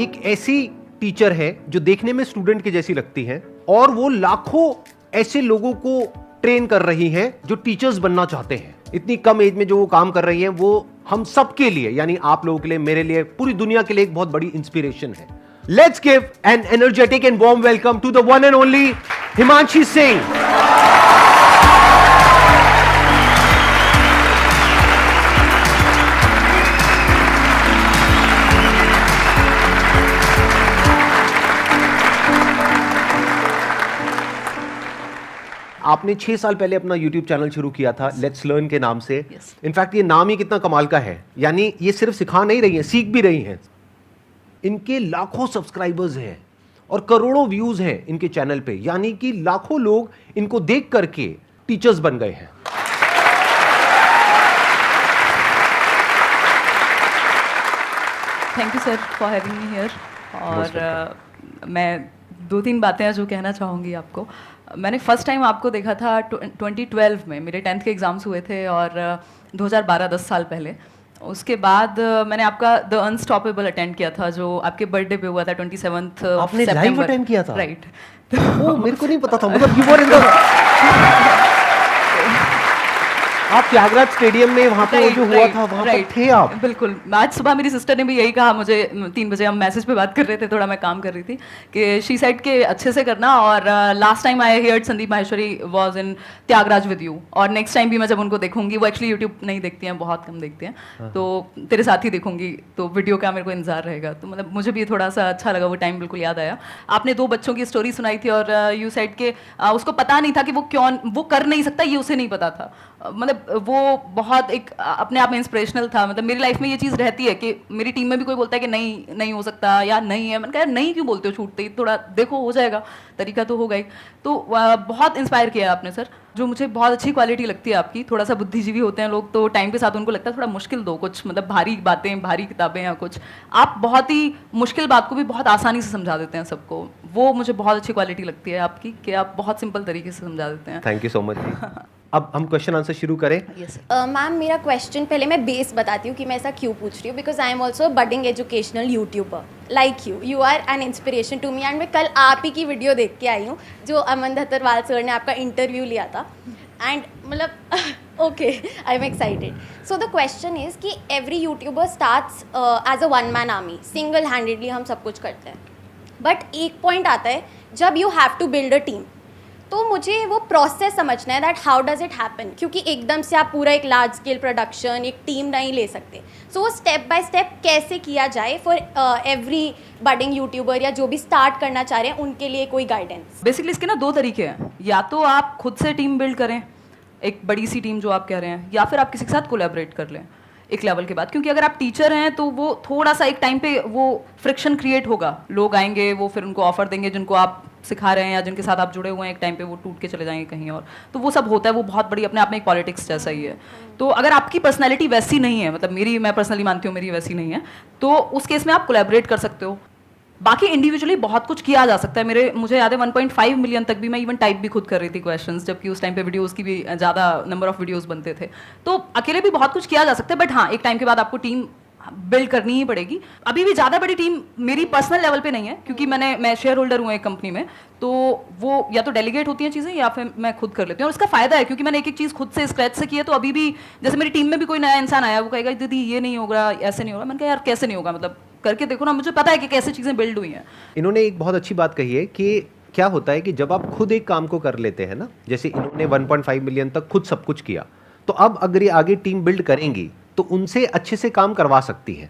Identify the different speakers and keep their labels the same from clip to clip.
Speaker 1: एक ऐसी टीचर है जो देखने में स्टूडेंट की जैसी लगती है और वो लाखों ऐसे लोगों को ट्रेन कर रही हैं जो टीचर्स बनना चाहते हैं। इतनी कम एज में जो वो काम कर रही हैं वो हम सब के लिए, यानी आप लोगों के लिए, मेरे लिए, पूरी दुनिया के लिए एक बहुत बड़ी इंस्पिरेशन है। Let's give an energetic and warm welcome to the one and only Himanshi Singh. आपने 6 साल पहले अपना YouTube चैनल शुरू किया था लेट्स लर्न के नाम से। इनफैक्ट ये नाम ही कितना कमाल का है, यानी ये सिर्फ सिखा नहीं रही हैं, सीख भी रही हैं। इनके लाखों सब्सक्राइबर्स हैं और करोड़ों व्यूज हैं इनके चैनल पे, यानी कि लाखों लोग इनको देख करके टीचर्स बन गए हैं।
Speaker 2: Thank you sir for having me here. और मैं 2-3 बातें हैं जो कहना चाहूँगी आपको। मैंने फर्स्ट टाइम आपको देखा था 2012 में, मेरे 10th के एग्ज़ाम्स हुए थे और 2012 10 साल पहले। उसके बाद मैंने आपका द अनस्टॉपेबल अटेंड किया था जो आपके बर्थडे पे हुआ था 27th
Speaker 1: आपने लाइव अटेंड किया था?
Speaker 2: राइट।
Speaker 1: ओह, मेरे को नहीं पता था, मतलब यू वर इन द आप त्यागराज स्टेडियम में वहां पे जो हुआ था वहां पर थे आप?
Speaker 2: बिल्कुल। आज सुबह मेरी सिस्टर ने भी यही कहा मुझे, 3 बजे हम मैसेज पे बात कर रहे थे, थोड़ा मैं काम कर रही थी, कि शी साइड के अच्छे से करना। और last time I heard Sandeep Maheshwari was in Tyagraj with you, और नेक्स्ट टाइम भी मैं जब उनको देखूंगी, वो एक्चुअली यूट्यूब नहीं देखती हैं, बहुत कम देखते हैं, तो तेरे साथ ही देखूंगी, तो वीडियो का मेरे को इंतजार रहेगा। तो मतलब मुझे भी थोड़ा सा अच्छा लगा, वो टाइम बिल्कुल याद आया। आपने 2 बच्चों की स्टोरी सुनाई थी और यू साइड के उसको पता नहीं था कि वो क्यों वो कर नहीं सकता, ये उसे नहीं पता था। मतलब वो बहुत एक अपने आप में इंस्पिरेशनल था। मतलब मेरी लाइफ में ये चीज़ रहती है कि मेरी टीम में भी कोई बोलता है कि नहीं हो सकता या नहीं है, मैंने कहा नहीं क्यों बोलते हो छूटते ही, थोड़ा देखो हो जाएगा, तरीका तो होगा ही। तो बहुत इंस्पायर किया आपने सर, जो मुझे बहुत अच्छी क्वालिटी लगती है आपकी। थोड़ा सा बुद्धिजीवी होते हैं लोग तो टाइम के साथ उनको लगता है थोड़ा मुश्किल दो कुछ, मतलब भारी बातें, भारी किताबें या कुछ, आप बहुत ही मुश्किल बात को भी बहुत आसानी से समझा देते हैं सबको। वो मुझे बहुत अच्छी क्वालिटी लगती है आपकी कि आप बहुत सिंपल तरीके से समझा देते हैं।
Speaker 1: Thank you so much. अब हम क्वेश्चन आंसर शुरू करें।
Speaker 3: मैम मेरा क्वेश्चन, पहले मैं बेस बताती हूँ कि मैं ऐसा क्यों पूछ रही हूँ, because I am also budding educational YouTuber like you are an inspiration to me. And मैं कल आप ही की वीडियो देख के आई हूँ जो अमन धतरवाल सर ने आपका इंटरव्यू लिया था, एंड मतलब okay I am excited. So the question is कि every YouTuber starts as a one man army, single handedly हम सब कुछ करते हैं, बट एक पॉइंट आता है जब you have to build a team. तो मुझे वो प्रोसेस समझना है that how does it happen, क्योंकि एकदम से आप पूरा एक लार्ज स्केल प्रोडक्शन, एक टीम नहीं ले सकते। सो वो स्टेप बाय स्टेप कैसे किया जाए फॉर एवरी बडिंग यूट्यूबर या जो भी स्टार्ट करना चाह रहे हैं उनके लिए कोई गाइडेंस?
Speaker 2: बेसिकली इसके ना 2 तरीके हैं, या तो आप खुद से टीम बिल्ड करें, एक बड़ी सी टीम जो आप कह रहे हैं, या फिर आप किसी के साथ कोलैबोरेट कर लें एक लेवल के बाद। क्योंकि अगर आप टीचर हैं तो वो थोड़ा सा एक टाइम पे वो फ्रिक्शन क्रिएट होगा, लोग आएंगे, वो फिर उनको ऑफर देंगे जिनको आप सिखा रहे हैं या जिनके साथ आप जुड़े हुए हैं, एक टाइम पे वो टूट के चले जाएंगे कहीं और, तो वो सब होता है। वो बहुत बड़ी अपने आप में एक पॉलिटिक्स जैसा ही है। तो अगर आपकी पर्सनैलिटी वैसी नहीं है, मतलब मैं पर्सनली मानती हूँ मेरी वैसी नहीं है, तो उस केस में आप कोलैबोरेट कर सकते हो। बाकी इंडिविजुअली बहुत कुछ किया जा सकता है। मुझे याद है 1.5 मिलियन तक भी मैं इवन टाइप भी खुद कर रही थी क्वेश्चंस, जबकि उस टाइम पे वीडियोस की भी ज़्यादा नंबर ऑफ वीडियोस बनते थे। तो अकेले भी बहुत कुछ किया जा सकता है, बट हाँ एक टाइम के बाद आपको टीम बिल्ड करनी ही पड़ेगी। अभी भी ज़्यादा बड़ी टीम मेरी पर्सनल लेवल पे नहीं है, क्योंकि मैं शेयर होल्डर हूँ एक कंपनी में, तो वो या तो डेलीगेट होती हैं चीज़ें या फिर मैं खुद कर लेती हूँ। और इसका फ़ायदा है क्योंकि मैंने एक चीज़ खुद से स्क्रैच से की है, तो अभी भी जैसे मेरी टीम में भी कोई नया इंसान आया, वो कहेगा दीदी ये नहीं होगा, ऐसे नहीं होगा। मैंने कहा यार कैसे नहीं होगा, मतलब करके देखो ना, मुझे पता है कि कैसे चीज़ें बिल्ड हुई हैं।
Speaker 1: इन्होंने एक बहुत अच्छी बात कही है कि क्या होता है कि जब आप खुद एक काम को कर लेते हैं ना, जैसे इन्होंने 1.5 मिलियन तक खुद सब कुछ किया, तो अब अगर ये आगे टीम बिल्ड करेंगी तो उनसे अच्छे से काम करवा सकती है।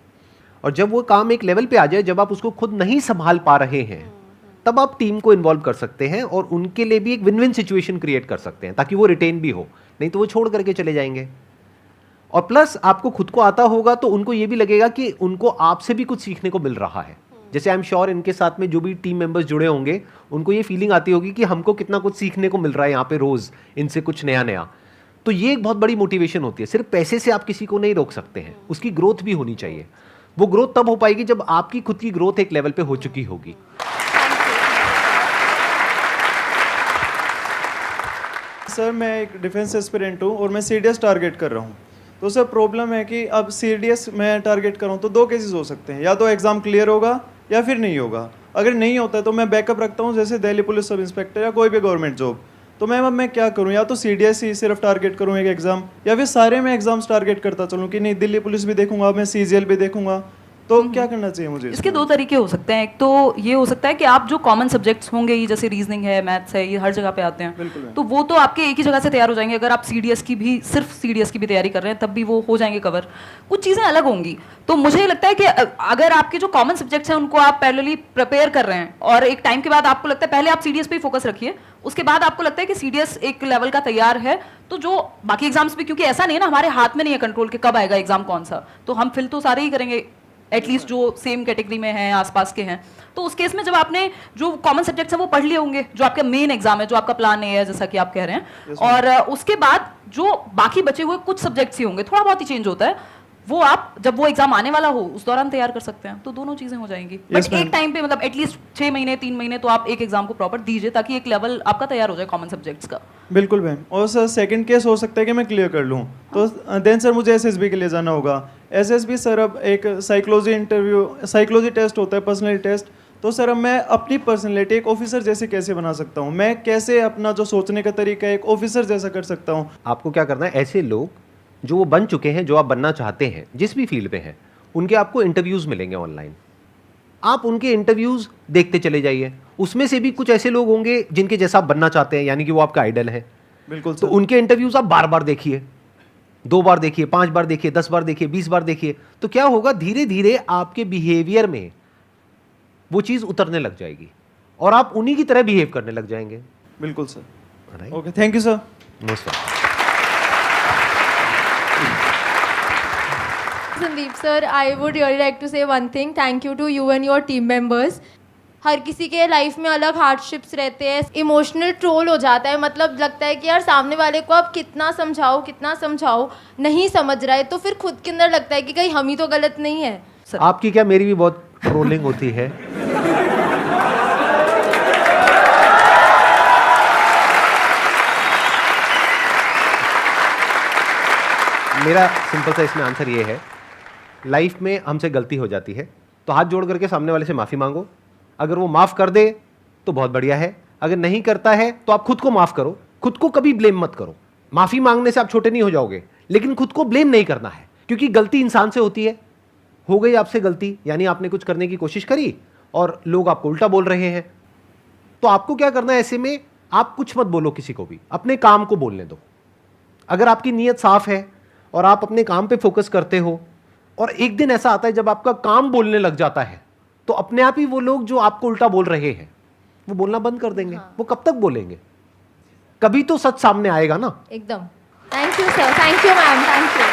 Speaker 1: और जब वो काम एक लेवल पे आ जाए, जब आप उसको खुद नहीं संभाल पा रहे हैं, तब आप टीम को इन्वॉल्व कर सकते हैं और उनके लिए भी एक विन विन सिचुएशन क्रिएट कर सकते हैं, ताकि वो रिटेन भी हो, नहीं तो वो छोड़ करके चले जाएंगे। और प्लस आपको खुद को आता होगा तो उनको ये भी लगेगा कि उनको आपसे भी कुछ सीखने को मिल रहा है। जैसे आई एम श्योर इनके साथ में जो भी टीम मेंबर्स जुड़े होंगे, उनको ये फीलिंग आती होगी कि हमको कितना कुछ सीखने को मिल रहा है यहाँ पे रोज, इनसे कुछ नया नया। तो ये एक बहुत बड़ी मोटिवेशन होती है। सिर्फ पैसे से आप किसी को नहीं रोक सकते हैं, उसकी ग्रोथ भी होनी चाहिए। वो ग्रोथ तब हो पाएगी जब आपकी खुद की ग्रोथ एक लेवल पे हो चुकी होगी।
Speaker 4: सर मैं एक डिफेंस एस्पिरेंट हूँ और मैं सीडीएस टारगेट कर रहा हूँ। तो सर प्रॉब्लम है कि अब सीडीएस मैं टारगेट कर रहा हूँ तो 2 केसेस हो सकते हैं, या तो एग्ज़ाम क्लियर होगा या फिर नहीं होगा। अगर नहीं होता है तो मैं बैकअप रखता हूँ, जैसे दिल्ली पुलिस सब इंस्पेक्टर या कोई भी गवर्नमेंट जॉब। तो मैम अब मैं क्या करूँ, या तो CDS ही सिर्फ टारगेट करूँ एक एग्ज़ाम, या फिर सारे में एग्जाम्स टारगेट करता चलूँ कि नहीं दिल्ली पुलिस भी देखूंगा, मैं CGL भी देखूंगा। तो क्या करना चाहिए मुझे
Speaker 2: इसके दो तरीके हो सकते हैं। एक तो ये हो सकता है कि आप जो कॉमन सब्जेक्ट्स होंगे, ये जैसे रीजनिंग है, मैथ्स है, ये हर जगह पे आते हैं, तो वो तो आपके एक ही जगह से तैयार हो जाएंगे। अगर आप CDS की भी, सिर्फ CDS की भी तैयारी कर रहे हैं, तब भी वो हो जाएंगे कवर। कुछ चीज़ें अलग होंगी। तो मुझे लगता है कि अगर आपके जो कॉमन सब्जेक्ट्स हैं उनको आप पैरेलली प्रिपेयर कर रहे हैं, और एक टाइम के बाद आपको लगता है, पहले आप CDS पे ही फोकस रखिए, उसके बाद आपको लगता है कि CDS एक लेवल का तैयार है, तो जो बाकी एग्जाम्स भी, क्योंकि ऐसा नहीं है ना, हमारे हाथ में नहीं है कंट्रोल कि कब आएगा एग्जाम कौन सा, तो हम फिल तो सारे ही करेंगे, एटलीस्ट जो सेम कैटेगरी में हैं, आसपास के हैं। तो उस केस में जब आपने जो कॉमन सब्जेक्ट्स हैं वो पढ़ लिए होंगे, जो आपका मेन एग्जाम है, जो आपका प्लान है, जैसा कि आप कह रहे हैं, और उसके बाद जो बाकी बचे हुए कुछ सब्जेक्ट्स ही होंगे, थोड़ा बहुत ही चेंज होता है, वो आप जब वो एग्जाम आने वाला हो उस दौरान तैयार कर सकते हैं। तो दोनों चीजें हो जाएंगी। बट एक टाइम पे, मतलब एटलीस्ट 6 महीने 3 महीने तो आप एक एग्जाम को प्रॉपर दीजिए, ताकि एक लेवल आपका तैयार हो जाए कॉमन सब्जेक्ट्स का।
Speaker 4: बिल्कुल मैम। और सर सेकंड केस हो सकता है कि मैं क्लियर कर लूँ, तो देन सर मुझे SSB के लिए जाना होगा। SSB सर अब एक साइकोलॉजी टेस्ट होता है, पर्सनैलिटी टेस्ट। तो सर अब मैं अपनी पर्सनैलिटी एक ऑफिसर जैसे कैसे बना सकता हूँ, मैं कैसे अपना जो सोचने का तरीका है एक ऑफिसर जैसा कर सकता हूँ।
Speaker 1: आपको क्या करना है, ऐसे लोग जो वो बन चुके हैं, जो आप बनना चाहते हैं, जिस भी फील्ड में हैं, उनके आपको इंटरव्यूज मिलेंगे ऑनलाइन। आप उनके इंटरव्यूज देखते चले जाइए। उसमें से भी कुछ ऐसे लोग होंगे जिनके जैसा आप बनना चाहते हैं, यानी कि वो आपका आइडल है।
Speaker 4: बिल्कुल
Speaker 1: तो उनके इंटरव्यूज आप बार बार देखिए, 2 बार देखिए, 5 बार देखिए, 10 बार देखिए, 20 बार देखिए। तो क्या होगा, धीरे धीरे आपके बिहेवियर में वो चीज उतरने लग जाएगी और आप उन्हीं की तरह बिहेव करने लग जाएंगे।
Speaker 4: बिल्कुल sir. Okay, thank you sir.
Speaker 1: Most welcome.
Speaker 5: Sandeep sir, I would really like to say one thing. Thank you to you and your team members. हर किसी के लाइफ में अलग हार्डशिप्स रहते हैं, इमोशनल ट्रोल हो जाता है, मतलब लगता है कि यार सामने वाले को आप कितना समझाओ नहीं समझ रहा है, तो फिर खुद के अंदर लगता है कि कहीं हम ही तो गलत नहीं है।
Speaker 1: आपकी क्या, मेरी भी बहुत ट्रोलिंग होती है। मेरा सिंपल सा इसमें आंसर ये है, लाइफ में हमसे गलती हो जाती है तो हाथ जोड़ करके सामने वाले से माफ़ी मांगो। अगर वो माफ़ कर दे तो बहुत बढ़िया है, अगर नहीं करता है तो आप खुद को माफ़ करो। खुद को कभी ब्लेम मत करो। माफ़ी मांगने से आप छोटे नहीं हो जाओगे, लेकिन खुद को ब्लेम नहीं करना है, क्योंकि गलती इंसान से होती है। हो गई आपसे गलती, यानी आपने कुछ करने की कोशिश करी और लोग आपको उल्टा बोल रहे हैं, तो आपको क्या करना है, ऐसे में आप कुछ मत बोलो किसी को भी, अपने काम को बोलने दो। अगर आपकी नीयत साफ है और आप अपने काम पे फोकस करते हो, और एक दिन ऐसा आता है जब आपका काम बोलने लग जाता है, तो अपने आप ही वो लोग जो आपको उल्टा बोल रहे हैं वो बोलना बंद कर देंगे। वो कब तक बोलेंगे, कभी तो सच सामने आएगा ना।
Speaker 5: एकदम। Thank you sir, thank you ma'am, thank you.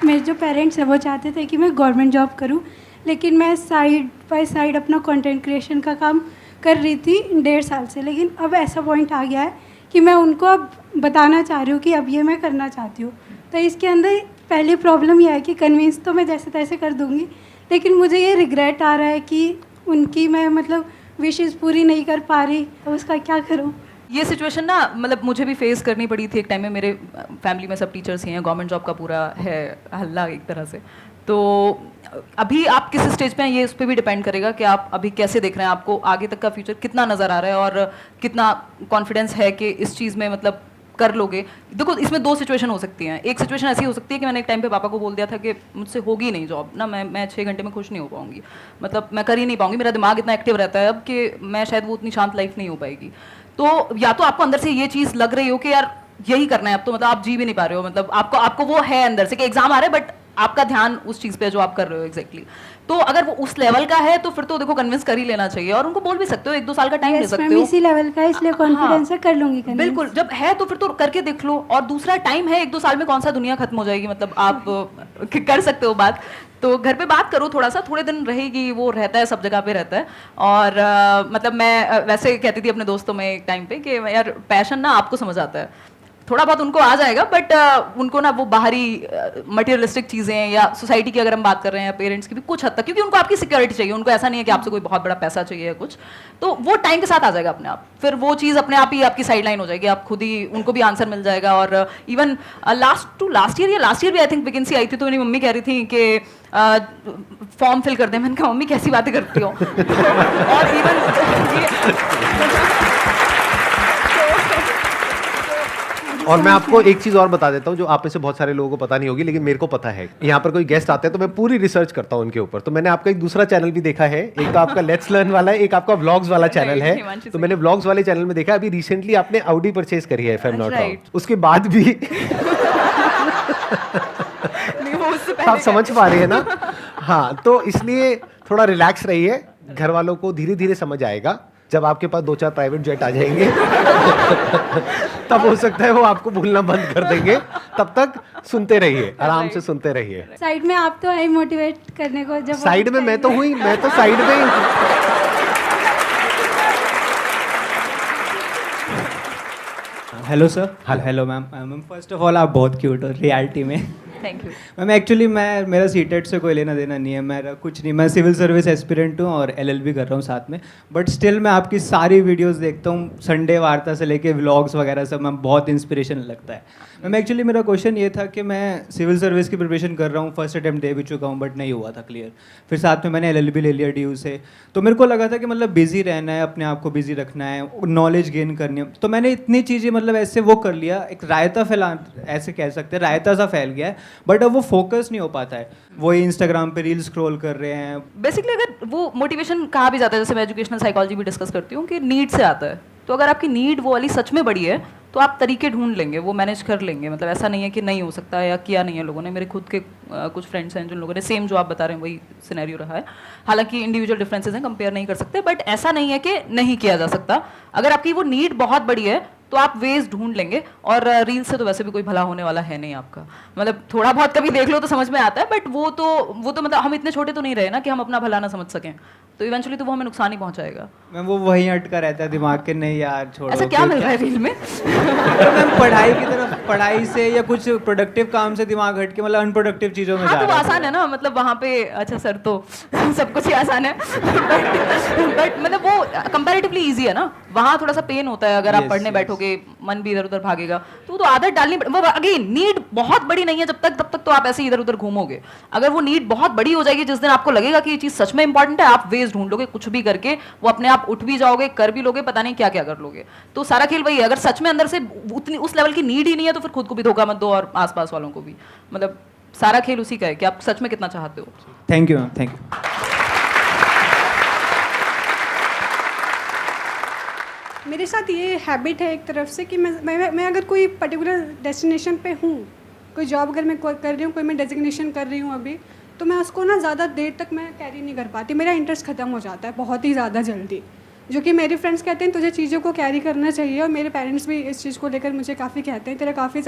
Speaker 6: मेरे जो पेरेंट्स हैं वो चाहते थे कि मैं गवर्नमेंट जॉब करूं, लेकिन मैं साइड बाय साइड अपना कंटेंट क्रिएशन का काम कर रही थी 1.5 साल से। लेकिन अब ऐसा पॉइंट आ गया है कि मैं उनको अब बताना चाह रही हूँ कि अब ये मैं करना चाहती हूँ। तो इसके अंदर पहली प्रॉब्लम यह है कि कन्विंस तो मैं जैसे तैसे कर दूँगी, लेकिन मुझे ये रिग्रेट आ रहा है कि उनकी मैं मतलब विशेज़ पूरी नहीं कर पा रही, तो उसका क्या करूँ।
Speaker 2: ये सिचुएशन ना, मतलब मुझे भी फेस करनी पड़ी थी एक टाइम में। मेरे फैमिली में सब टीचर्स ही हैं, गवर्नमेंट जॉब का पूरा है हल्ला एक तरह से। तो अभी आप किस स्टेज पे हैं ये उस पर भी डिपेंड करेगा कि आप अभी कैसे देख रहे हैं, आपको आगे तक का फ्यूचर कितना नज़र आ रहा है और कितना कॉन्फिडेंस है कि इस चीज़ में मतलब कर लोगे। देखो, इसमें 2 सिचुएशन हो सकती हैं। एक सिचुएशन ऐसी हो सकती है कि मैंने एक टाइम पे पापा को बोल दिया था कि मुझसे होगी नहीं जॉब ना, मैं 6 घंटे में खुश नहीं हो पाऊंगी, मतलब मैं कर ही नहीं पाऊंगी, मेरा दिमाग इतना एक्टिव रहता है अब कि मैं शायद वो उतनी शांत लाइफ नहीं हो पाएगी। तो या तो आपको अंदर से ये चीज़ लग रही हो कि यार यही करना है अब, तो मतलब आप जी भी नहीं पा रहे हो, मतलब आपको वो है अंदर से कि एग्जाम आ रहा है, बट आपका ध्यान उस चीज़ पे जो आप कर रहे हो एग्जैक्टली। तो अगर वो उस लेवल का है तो फिर तो देखो कन्विंस कर ही लेना चाहिए, और उनको बोल भी सकते हो, 1-2 साल का टाइम ले सकते हो।
Speaker 6: इसी लेवल का है, इसलिए कॉन्फिडेंस है, कर लूंगी convince।
Speaker 2: बिल्कुल, जब है तो फिर तो करके देख लो। और दूसरा, टाइम है, 1-2 साल में कौन सा दुनिया खत्म हो जाएगी, मतलब आप कर सकते हो बात। तो घर पे बात करो, थोड़ा सा, थोड़े दिन रहेगी, वो रहता है, सब जगह पे रहता है। और मतलब मैं वैसे कहती थी अपने दोस्तों में एक टाइम पे कि यार पैशन ना आपको समझ आता है, थोड़ा बहुत उनको आ जाएगा, बट उनको ना वो बाहरी मटेरियलिस्टिक चीज़ें या सोसाइटी की अगर हम बात कर रहे हैं, पेरेंट्स की भी कुछ हद तक, क्योंकि उनको आपकी सिक्योरिटी चाहिए, उनको ऐसा नहीं है कि आपसे कोई बहुत बड़ा पैसा चाहिए या कुछ, तो वो टाइम के साथ आ जाएगा अपने आप, फिर वो चीज़ अपने आप ही आपकी साइड लाइन हो जाएगी, आप खुद ही उनको भी आंसर मिल जाएगा। और इवन लास्ट ईयर भी आई थिंक वैकेंसी आई थी, तो मेरी मम्मी कह रही थी कि फॉर्म फिल कर दें। मैंने कहा मम्मी कैसी बातें करती हो और
Speaker 1: और मैं आपको एक चीज और बता देता हूँ जो आप में से बहुत सारे लोगों को पता नहीं होगी, लेकिन मेरे को पता है। यहाँ पर कोई गेस्ट आते हैं तो मैं पूरी रिसर्च करता हूँ उनके ऊपर। तो मैंने आपका एक दूसरा चैनल भी देखा है, एक तो आपका लेट्स लर्न वाला है, एक आपका व्लॉग्स वाला चैनल है। तो मैंने व्लॉग्स वाले चैनल में देखा अभी रिसेंटली आपने ऑडी परचेज करी है, if I am not wrong, उसके बाद भी आप समझ पा रहे हैं ना? हाँ, तो इसलिए थोड़ा रिलैक्स रहिए, घर वालों को धीरे धीरे समझ आएगा। जब आपके पास 2-4 प्राइवेट जेट आ जाएंगे तब हो सकता है वो आपको भूलना बंद कर देंगे। तब तक सुनते रहिए, आराम से सुनते रहिए।
Speaker 6: साइड में आप तो है मोटिवेट करने को, जब
Speaker 1: साइड में मैं तो हुई, मैं तो साइड में ही।
Speaker 7: Hello sir. Hello ma'am. Ma'am first of all आप बहुत क्यूट हो रियलिटी में।
Speaker 2: थैंक यू
Speaker 7: मैम एक्चुअली मेरा सीटेट से कोई लेना देना नहीं है, मेरा कुछ नहीं, मैं सिविल सर्विस एस्पिरेंट हूँ और एलएलबी कर रहा हूँ साथ में, बट स्टिल मैं आपकी सारी वीडियोस देखता हूँ, संडे वार्ता से लेके व्लॉग्स वगैरह सब, मैम बहुत इंस्पिरेशन लगता है। मैम एक्चुअली मेरा क्वेश्चन ये था कि मैं सिविल सर्विस की प्रिपरेशन कर रहा हूँ, फर्स्ट अटैम्प्ट दे भी चुका हूँ बट नहीं हुआ था क्लियर, फिर साथ में मैंने एलएलबी ले लिया DU से, तो मेरे को लगा था कि मतलब बिजी रहना है, अपने आप को बिजी रखना है, नॉलेज गेन करनी है, तो मैंने इतनी चीज़ें मतलब ऐसे वो कर लिया, एक रायता फैला, ऐसे कह सकते हैं रायता सा फैल गया है, बट अब वो फोकस नहीं हो पाता है, वही इंस्टाग्राम पे रील स्क्रॉल कर रहे हैं।
Speaker 2: बेसिकली अगर वो मोटिवेशन कहा भी जाता है, जैसे मैं एजुकेशनल साइकोलॉजी भी डिस्कस करती हूँ कि नीड से आता है, तो अगर आपकी नीड वो वाली सच में बड़ी है तो आप तरीके ढूंढ लेंगे, वो मैनेज कर लेंगे। मतलब ऐसा नहीं है कि नहीं हो सकता या किया नहीं है लोगों ने। मेरे खुद के कुछ फ्रेंड्स हैं जिन लोगों ने सेम जो आप बता रहे हैं वही सिनेरियो रहा है। हालांकि इंडिविजुअल डिफरेंसेस हैं, कंपेयर नहीं कर सकते, बट ऐसा नहीं है कि नहीं किया जा सकता। अगर आपकी वो नीड बहुत बड़ी है तो आप वेज ढूंढ लेंगे। और रील से तो वैसे भी कोई भला होने वाला है नहीं आपका, मतलब थोड़ा बहुत कभी देख लो तो समझ में आता है, बट वो तो मतलब हम इतने छोटे तो नहीं रहे ना कि हम अपना भला ना समझ सकें, तो इवेंचुअली तो वो हमें नुकसान ही पहुंचाएगा।
Speaker 7: मैम वो वहीं अटका रहता है दिमाग के, नहीं यार छोड़ो।
Speaker 2: ऐसा क्या मिल रहा है रील में?
Speaker 7: तो मैम पढ़ाई की तरफ, पढ़ाई से या कुछ प्रोडक्टिव काम से दिमाग हट के मतलब अनप्रोडक्टिव चीज़ों में
Speaker 2: हाँ,
Speaker 7: जा
Speaker 2: तो वो
Speaker 7: रहा है।
Speaker 2: आसान है ना, मतलब वहाँ पे अच्छा सर तो सब कुछ ही आसान है बट मतलब वो कंपैरेटिवली इजी है ना, वहाँ थोड़ा सा पेन होता है। अगर आप पढ़ने बैठोगे मन भी इधर उधर भागेगा, तो वो तो आदत डालनी वो अगेन नीड बहुत बड़ी नहीं है तब तक तो आप ऐसे इधर उधर घूमोगे। अगर वो नीड बहुत बड़ी हो जाएगी, जिस दिन आपको लगेगा कि ये चीज़ सच में इंपॉर्टेंट है, आप वेज ढूंढ लोगे, कुछ भी करके वो अपने आप उठ भी जाओगे, कर भी लोगे, पता नहीं क्या क्या कर लोगे। तो सारा खेल वही है, अगर सच में अंदर से उतनी उस लेवल की नीड ही नहीं है तो फिर खुद को भी धोखा मत दो और आसपास वालों को भी। मतलब सारा खेल उसी का है कि आप सच में कितना चाहते हो।
Speaker 7: Thank you ma'am, thank you.
Speaker 6: मेरे साथ ये हैबिट है एक तरफ से कि मैं अगर कोई पर्टिकुलर डेस्टिनेशन पे हूँ, कोई जॉब अगर मैं कर रही हूँ, कोई मैं डेजिग्नेशन कर रही हूँ अभी, तो मैं उसको ना ज़्यादा देर तक मैं कैरी नहीं कर पाती, मेरा इंटरेस्ट ख़त्म हो जाता है बहुत ही ज़्यादा जल्दी। जो कि मेरे फ्रेंड्स कहते हैं तुझे चीज़ों को कैरी करना चाहिए, और मेरे पेरेंट्स भी इस चीज़ को लेकर मुझे काफ़ी कहते हैं तेरा काफ़ी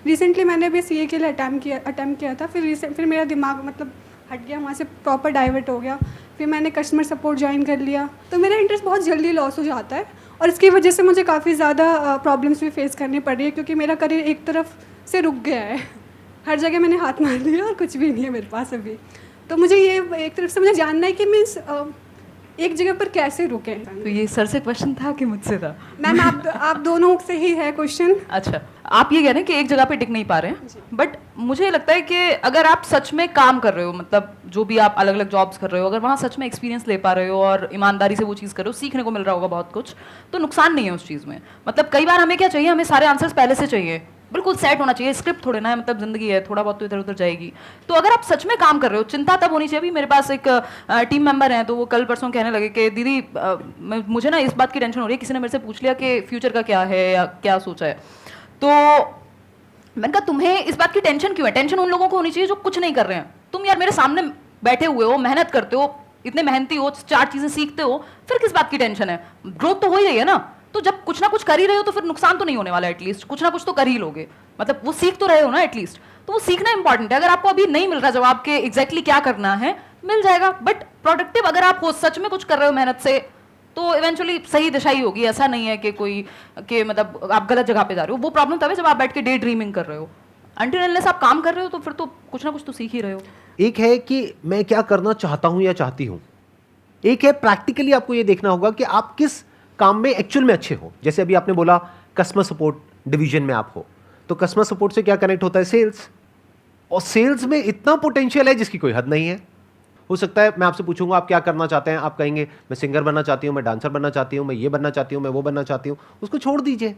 Speaker 6: रिसेंटली मैंने भी CA के लिए अटैम्प्ट किया था, फिर मेरा दिमाग मतलब हट गया, वहाँ से प्रॉपर डाइवर्ट हो गया, फिर मैंने कस्टमर सपोर्ट ज्वाइन कर लिया, तो मेरा इंटरेस्ट बहुत जल्दी लॉस हो जाता है। और इसकी वजह से मुझे काफ़ी ज़्यादा प्रॉब्लम्स भी फेस करनी पड़ रही है, क्योंकि मेरा करियर एक तरफ से रुक गया है, हर जगह मैंने हाथ मार लिया और कुछ भी नहीं है मेरे पास अभी। तो मुझे ये एक तरफ से मुझे जानना है कि मीन्स एक जगह पर कैसे रुके।
Speaker 2: तो ये सर से क्वेश्चन था कि मुझसे था?
Speaker 6: मैम आप दोनों से ही है क्वेश्चन।
Speaker 2: अच्छा, आप ये कह रहे हैं कि एक जगह पे टिक नहीं पा रहे हैं, बट मुझे लगता है कि अगर आप सच में काम कर रहे हो, मतलब जो भी आप अलग अलग जॉब्स कर रहे हो, अगर वहाँ सच में एक्सपीरियंस ले पा रहे हो और ईमानदारी से वो चीज़ कर रहे हो, सीखने को मिल रहा होगा बहुत कुछ, तो नुकसान नहीं है उस चीज़ में। मतलब कई बार हमें क्या चाहिए, हमें सारे आंसर्स पहले से चाहिए, बिल्कुल सेट होना चाहिए, स्क्रिप्ट थोड़े ना है, मतलब जिंदगी है, थोड़ा बहुत तो इधर उधर जाएगी। तो अगर आप सच में काम कर रहे हो, चिंता तब होनी चाहिए। अभी मेरे पास एक टीम मेंबर हैं, तो वो कल परसों कहने लगे कि दीदी मुझे ना इस बात की टेंशन हो रही है, किसी ने मेरे से पूछ लिया कि फ्यूचर का क्या है या क्या सोचा है। तो मैंने कहा तुम्हें इस बात की टेंशन क्यों है? टेंशन उन लोगों को होनी चाहिए जो कुछ नहीं कर रहे हैं। तुम यार मेरे सामने बैठे हुए हो, मेहनत करते हो, इतने मेहनती हो, 4 चीजें सीखते हो, फिर किस बात की टेंशन है? ग्रोथ तो हो ही रही है ना। तो जब कुछ ना कुछ कर ही रहे हो तो फिर नुकसान तो नहीं होने वाला, एटलीस्ट कुछ ना कुछ तो कर ही लोगे, मतलब वो सीख तो रहे हो ना एटलीस्ट। तो वो सीखना इंपॉर्टेंट है। अगर आपको अभी नहीं मिल रहा जवाब के एग्जैक्टली क्या करना है, मिल जाएगा, बट प्रोडक्टिव अगर आप हो, सच में कुछ कर रहे हो मेहनत से, तो इवेंचुअली सही दिशा ही होगी। ऐसा नहीं है कि कोई कि मतलब आप गलत जगह पे जा रहे हो। वो प्रॉब्लम तब है जब आप बैठ के डे ड्रीमिंग कर रहे हो। अनटिल अनलेस आप काम कर रहे हो तो फिर तो कुछ ना कुछ तो सीख ही रहे हो।
Speaker 1: एक है कि मैं क्या करना चाहता हूं या चाहती हूं, एक है प्रैक्टिकली आपको ये देखना होगा कि आप किस काम में एक्चुअल में अच्छे हो। जैसे अभी आपने बोला कस्टमर सपोर्ट डिवीजन में आप हो, तो कस्टमर सपोर्ट से क्या कनेक्ट होता है? सेल्स। और सेल्स में इतना पोटेंशियल है जिसकी कोई हद नहीं है। हो सकता है मैं आपसे पूछूंगा आप क्या करना चाहते हैं, आप कहेंगे मैं सिंगर बनना चाहती हूं, मैं डांसर बनना चाहती हूं, मैं ये बनना चाहती हूं, मैं वो बनना चाहती हूं। उसको छोड़ दीजिए।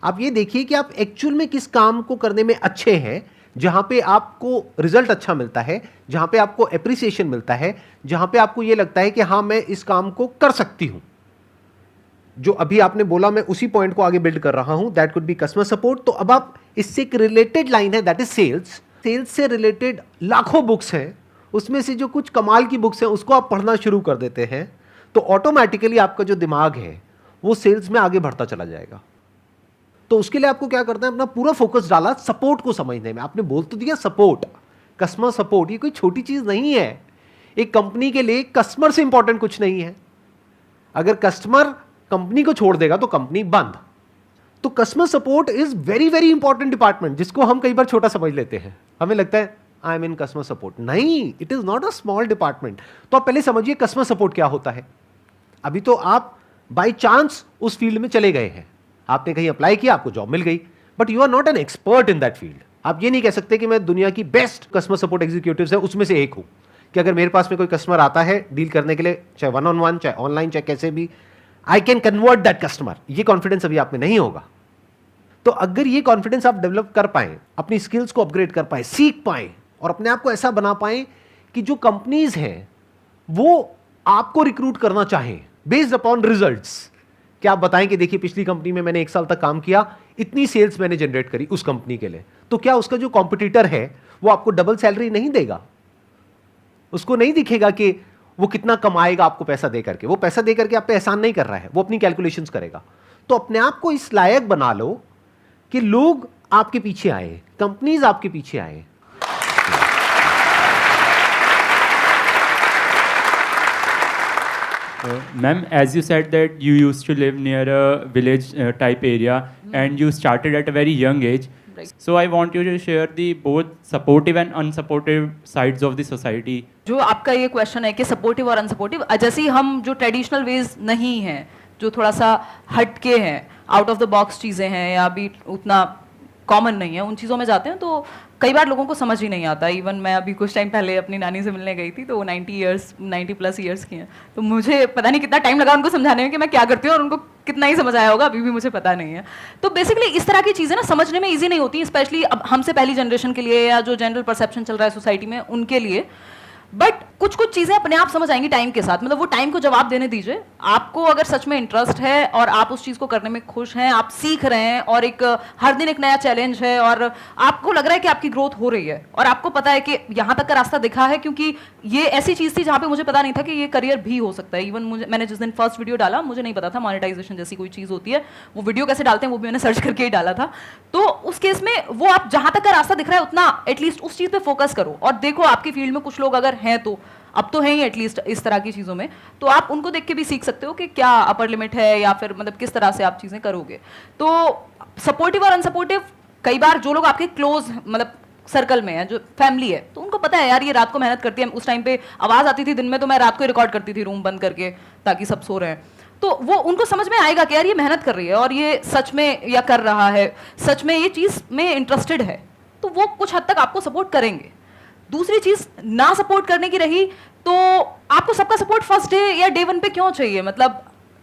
Speaker 1: आप ये देखिए कि आप एक्चुअल में किस काम को करने में अच्छे हैं, जहां पे आपको रिजल्ट अच्छा मिलता है, जहां पे आपको एप्रिसिएशन मिलता है, जहां पे आपको ये लगता है कि हाँ मैं इस काम को कर सकती हूं। जो अभी आपने बोला मैं उसी पॉइंट को आगे बिल्ड कर रहा हूं, that could be customer support. तो अब आप इससे एक रिलेटेड लाइन है, दैट इज सेल्स। सेल्स से रिलेटेड लाखों बुक्स हैं, उसमें से जो कुछ कमाल की बुक्स हैं उसको आप पढ़ना शुरू कर देते हैं, तो ऑटोमेटिकली आपका जो दिमाग है वो सेल्स में आगे बढ़ता चला जाएगा। तो उसके लिए आपको क्या करना है, अपना पूरा फोकस डाला सपोर्ट को समझने में। आपने बोल तो दिया सपोर्ट, कस्टमर सपोर्ट, ये कोई छोटी चीज नहीं है। एक कंपनी के लिए कस्टमर से इंपॉर्टेंट कुछ नहीं है। अगर कस्टमर कंपनी को छोड़ देगा तो कंपनी बंद। तो customer support is very very important department, जिसको हम कई बार छोटा समझ लेते हैं। हमें लगता है I am in customer support. नहीं, it is not a small department. तो आप पहले समझिए कस्टमर सपोर्ट क्या होता है। अभी तो आप बाय चांस उस फील्ड में चले गए हैं, आपने कहीं अप्लाई किया, आपको जॉब मिल गई, but you are not an expert in that field. आप ये नहीं कह सकते कि मैं दुनिया की बेस्ट कस्टमर सपोर्ट एग्जीक्यूटिव्स है उसमें से एक हूं, कि अगर मेरे पास में कोई कस्टमर आता है डील करने के लिए, चाहे 1-on-1, चाहे ऑनलाइन, चाहे कैसे भी, I can convert that customer. ये कॉन्फिडेंस अभी आप में नहीं होगा। तो अगर ये कॉन्फिडेंस आप डेवलप कर पाए, अपनी स्किल्स को अपग्रेड कर पाए, सीख पाए और अपने आप को ऐसा बना पाए कि जो कंपनीज हैं वो आपको रिक्रूट करना चाहें बेस्ड अपॉन रिजल्ट्स, कि आप बताएं कि देखिए पिछली कंपनी में मैंने 1 साल तक काम किया, इतनी सेल्स मैंने जनरेट करी उस कंपनी के लिए, तो क्या उसका जो कॉम्पिटिटर है वो आपको डबल सैलरी नहीं देगा? उसको नहीं दिखेगा कि वो कितना कमाएगा आपको पैसा दे करके। वो पैसा दे करके आप पे एहसान नहीं कर रहा है, वो अपनी कैलकुलेशंस करेगा। तो अपने आप को इस लायक बना लो कि लोग आपके पीछे आए, कंपनीज आपके पीछे आए।
Speaker 8: Ma'am, as you said that you used to live near a village type area and you started at a very young age.
Speaker 2: Right.
Speaker 8: So I want you to share the both supportive and unsupportive sides of the society.
Speaker 2: जो आपका ये question है कि supportive और unsupportive, जैसे ही हम जो traditional ways नहीं हैं, जो थोड़ा सा हटके हैं, आउट ऑफ द बॉक्स चीज़ें हैं या अभी उतना कॉमन नहीं है, उन चीज़ों में जाते हैं तो कई बार लोगों को समझ ही नहीं आता। इवन मैं अभी कुछ टाइम पहले अपनी नानी से मिलने गई थी, तो वो 90+ ईयर्स की हैं, तो मुझे पता नहीं कितना टाइम लगा उनको समझाने में कि मैं क्या करती हूँ, और उनको कितना ही समझ आया होगा अभी भी मुझे पता नहीं है। तो बेसिकली इस तरह की चीज़ें ना समझने में ईजी नहीं होती, स्पेशली अब हमसे पहली जनरेशन के लिए या जो जनरल परसेप्शन चल रहा है सोसाइटी में उनके लिए। बट कुछ कुछ चीज़ें अपने आप समझ आएंगी टाइम के साथ, मतलब वो टाइम को जवाब देने दीजिए। आपको अगर सच में इंटरेस्ट है और आप उस चीज़ को करने में खुश हैं, आप सीख रहे हैं और एक हर दिन एक नया चैलेंज है और आपको लग रहा है कि आपकी ग्रोथ हो रही है और आपको पता है कि यहाँ तक का रास्ता दिखा है, क्योंकि ये ऐसी चीज़ थी जहाँ पे मुझे पता नहीं था कि ये करियर भी हो सकता है। इवन मैंने जिस दिन फर्स्ट वीडियो डाला मुझे नहीं पता था मोनेटाइजेशन जैसी कोई चीज़ होती है, वो वीडियो कैसे डालते हैं वो भी मैंने सर्च करके ही डाला था। तो उस केस में वो आप जहाँ तक का रास्ता दिख रहा है उतना एटलीस्ट उस चीज़ पर फोकस करो और देखो आपकी फील्ड में कुछ लोग अगर हैं, तो अब तो है ही एटलीस्ट इस तरह की चीज़ों में, तो आप उनको देख के भी सीख सकते हो कि क्या अपर लिमिट है या फिर मतलब किस तरह से आप चीज़ें करोगे। तो सपोर्टिव और अनसपोर्टिव, कई बार जो लोग आपके क्लोज मतलब सर्कल में है, जो फैमिली है, तो उनको पता है यार ये रात को मेहनत करती है। उस टाइम पे आवाज़ आती थी दिन में तो मैं रात को रिकॉर्ड करती थी रूम बंद करके ताकि सब सो रहे हैं, तो वो उनको समझ में आएगा कि यार ये मेहनत कर रही है और ये सच में या कर रहा है, सच में ये चीज़ में इंटरेस्टेड है, तो वो कुछ हद तक आपको सपोर्ट करेंगे। दूसरी चीज ना सपोर्ट करने की रही, तो आपको सबका सपोर्ट फर्स्ट डे या डे 1 पे क्यों चाहिए? मतलब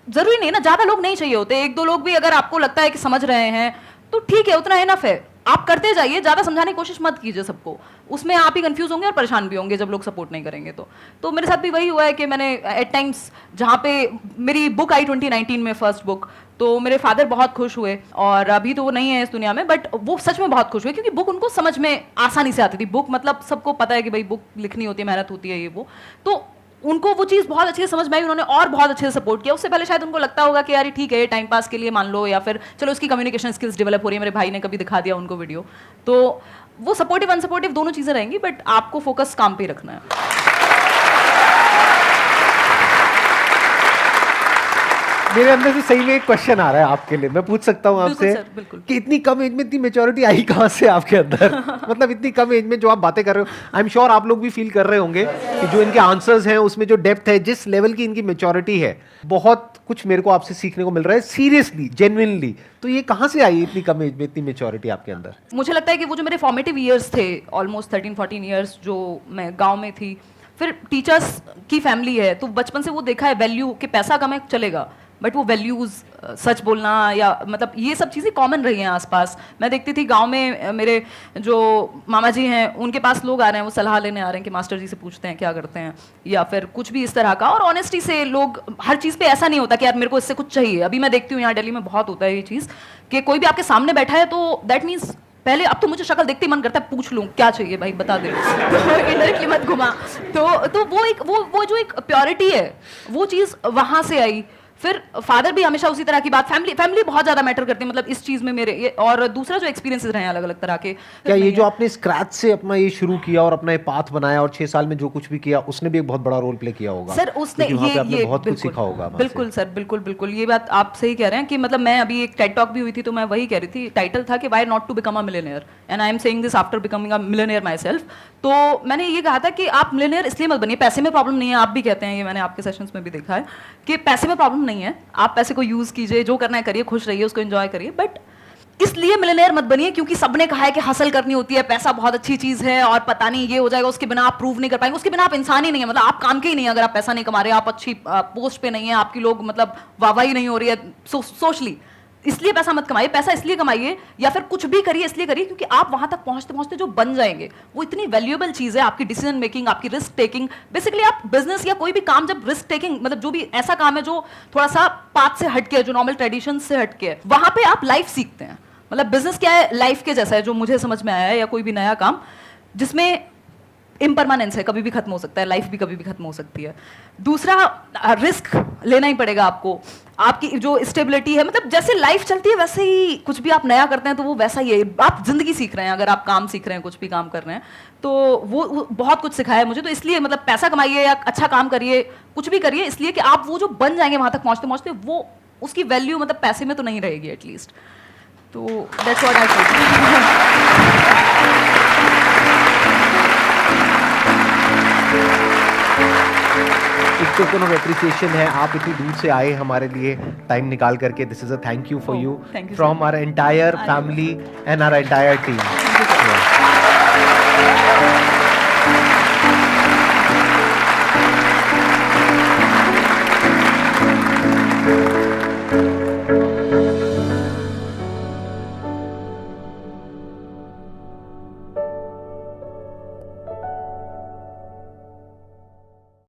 Speaker 2: जरूरी नहीं ना, ज्यादा लोग नहीं चाहिए होते, 1-2 लोग भी अगर आपको लगता है कि समझ रहे हैं तो ठीक है, उतना इनफ है। आप करते जाइए, ज्यादा समझाने की कोशिश मत कीजिए सबको, उसमें आप ही कंफ्यूज होंगे और परेशान भी होंगे जब लोग सपोर्ट नहीं करेंगे। तो मेरे साथ भी वही हुआ है कि मैंने एट टाइम्स, जहाँ पे मेरी बुक आई 2019 में फर्स्ट बुक, तो मेरे फादर बहुत खुश हुए और अभी तो वो नहीं है इस दुनिया में, बट वो सच में बहुत खुश हुए क्योंकि बुक उनको समझ में आसानी से आती थी। बुक मतलब सबको पता है कि भाई बुक लिखनी होती है, मेहनत होती है, ये वो, तो उनको वो चीज़ बहुत अच्छे से समझ में आई, उन्होंने और बहुत अच्छे से सपोर्ट किया। उससे पहले शायद उनको लगता होगा कि यार ठीक है टाइम पास के लिए मान लो, या फिर चलो उसकी कम्युनिकेशन स्किल्स डेवलप हो रही है, मेरे भाई ने कभी दिखा दिया उनको वीडियो। तो वो सपोर्टिव अनसपोर्टिव दोनों चीज़ें रहेंगी, बट आपको फोकस काम पे रखना है।
Speaker 1: मेरे अंदर से सही में एक क्वेश्चन आ रहा है आपके लिए, मैं पूछ सकता हूँ
Speaker 2: बिल्कुल
Speaker 1: आपसे
Speaker 2: सर, बिल्कुल।
Speaker 1: कि इतनी कम एज में इतनी मेच्योरिटी आई कहाँ से आपके अंदर? मतलब इतनी कम एज में जो आप बातें कर रहे हो, आई एम श्योर आप लोग भी फील कर रहे होंगे कि जो इनके आंसर्स हैं उसमें जो डेप्थ है, जिस लेवल की इनकी मेच्योरिटी है, बहुत कुछ मेरे को आपसे सीखने को मिल रहा है, सीरियसली, जेन्युइनली। तो ये कहाँ से आई इतनी कम एज में इतनी मेच्योरिटी आपके अंदर?
Speaker 2: मुझे लगता है कि वो जो मेरे फॉर्मेटिव ईयर्स थे, ऑलमोस्ट 13-14 ईयर्स जो मैं गांव में थी, फिर टीचर्स की फैमिली है, तो बचपन से वो देखा है वैल्यू कि पैसा कम है चलेगा, बट वो वैल्यूज़, सच बोलना, या मतलब ये सब चीज़ें कॉमन रही हैं आसपास। मैं देखती थी गांव में मेरे जो मामा जी हैं, उनके पास लोग आ रहे हैं, वो सलाह लेने आ रहे हैं कि मास्टर जी से पूछते हैं क्या करते हैं, या फिर कुछ भी इस तरह का। और ऑनेस्टी से लोग, हर चीज़ पे ऐसा नहीं होता कि यार मेरे को इससे कुछ चाहिए। अभी मैं देखती हूँ यहाँ दिल्ली में बहुत होता है ये चीज़ कि कोई भी आपके सामने बैठा है तो दैट मीन्स पहले, अब तो मुझे शक्ल देखते ही मन करता है पूछ लूं क्या चाहिए भाई बता दे, इनडायरेक्टली मत घुमा। तो वो एक वो जो एक प्योरिटी है, वो चीज़ वहाँ से आई। फिर फादर भी हमेशा उसी तरह की बात, फैमिली बहुत ज्यादा मैटर करती है, मतलब इस चीज में मेरे ये। और दूसरा जो एक्सपीरियंसेस रहे हैं अलग अलग तरह के,
Speaker 1: क्या ये जो आपने स्क्रैच से अपना ये शुरू किया और अपना ये पाथ बनाया और 6 साल में जो कुछ भी किया, उसने भी एक बहुत बड़ा रोल प्ले किया होगा?
Speaker 2: सर उसने
Speaker 1: क्योंकि वहाँ पे आपने
Speaker 2: ये
Speaker 1: बहुत कुछ सीखा होगा वहाँ से।
Speaker 2: बिल्कुल सर, बिल्कुल ये बात आप सही कह रहे हैं कि मतलब मैं अभी एक टेड टॉक भी हुई थी तो मैं वही कह रही थी, टाइटल था कि why not to become a millionaire, and I am saying this after becoming a millionaire myself. तो मैंने ये कहा था कि आप मिलियनेयर इसलिए मत बनिए, पैसे में प्रॉब्लम नहीं है, आप भी कहते हैं, ये मैंने आपके सेशंस में भी देखा है कि पैसे में प्रॉब्लम नहीं है, आप पैसे को यूज कीजिए, जो करना है करिए, खुश रहिए, उसको एंजॉय करिए, बट इसलिए मिलियनेयर मत बनिए क्योंकि सबने कहा है कि हासिल करनी होती है, पैसा बहुत अच्छी चीज है और पता नहीं ये हो जाएगा, उसके बिना आप प्रूव नहीं कर पाएंगे, उसके बिना आप इंसान ही नहीं है, मतलब आप काम के ही नहीं है अगर आप पैसा नहीं कमा रहे, आप अच्छी पोस्ट पे नहीं है, आपकी लोग मतलब वाहवाही नहीं हो रही है सोशली। इसलिए पैसा मत कमाइए, पैसा इसलिए कमाइए या फिर कुछ भी करिए इसलिए करिए क्योंकि आप वहां तक पहुंचते पहुंचते जो बन जाएंगे वो इतनी वैल्यूएबल चीज है, आपकी डिसीजन मेकिंग, आपकी रिस्क टेकिंग। बेसिकली आप बिजनेस या कोई भी काम जब रिस्क टेकिंग, मतलब जो भी ऐसा काम है जो थोड़ा सा पाथ से हटके है, जो नॉर्मल ट्रेडिशन से हटके है, वहां पे आप लाइफ सीखते हैं। मतलब बिजनेस क्या है, लाइफ के जैसा है, जो मुझे समझ में आया है, या कोई भी नया काम जिसमें इम्परमानेंस है, कभी भी खत्म हो सकता है, लाइफ भी कभी भी खत्म हो सकती है। दूसरा, रिस्क लेना ही पड़ेगा आपको, आपकी जो स्टेबिलिटी है, मतलब जैसे लाइफ चलती है वैसे ही कुछ भी आप नया करते हैं तो वो वैसा ही है, आप जिंदगी सीख रहे हैं, अगर आप काम सीख रहे हैं, कुछ भी काम कर रहे हैं तो वो बहुत कुछ सिखाया है मुझे। तो इसलिए मतलब पैसा कमाइए या अच्छा काम करिए, कुछ भी करिए, इसलिए कि आप वो जो बन जाएंगे वहां तक पहुंचते पहुंचते, वो उसकी वैल्यू मतलब पैसे में तो नहीं रहेगी एटलीस्ट। तो दैट्स व्हाट आई फील।
Speaker 1: एक टोकन ऑफ एप्रिसिएशन है, आप इतनी दूर से आए हमारे लिए टाइम निकाल करके, this is a thank you for you from our entire family and our entire team.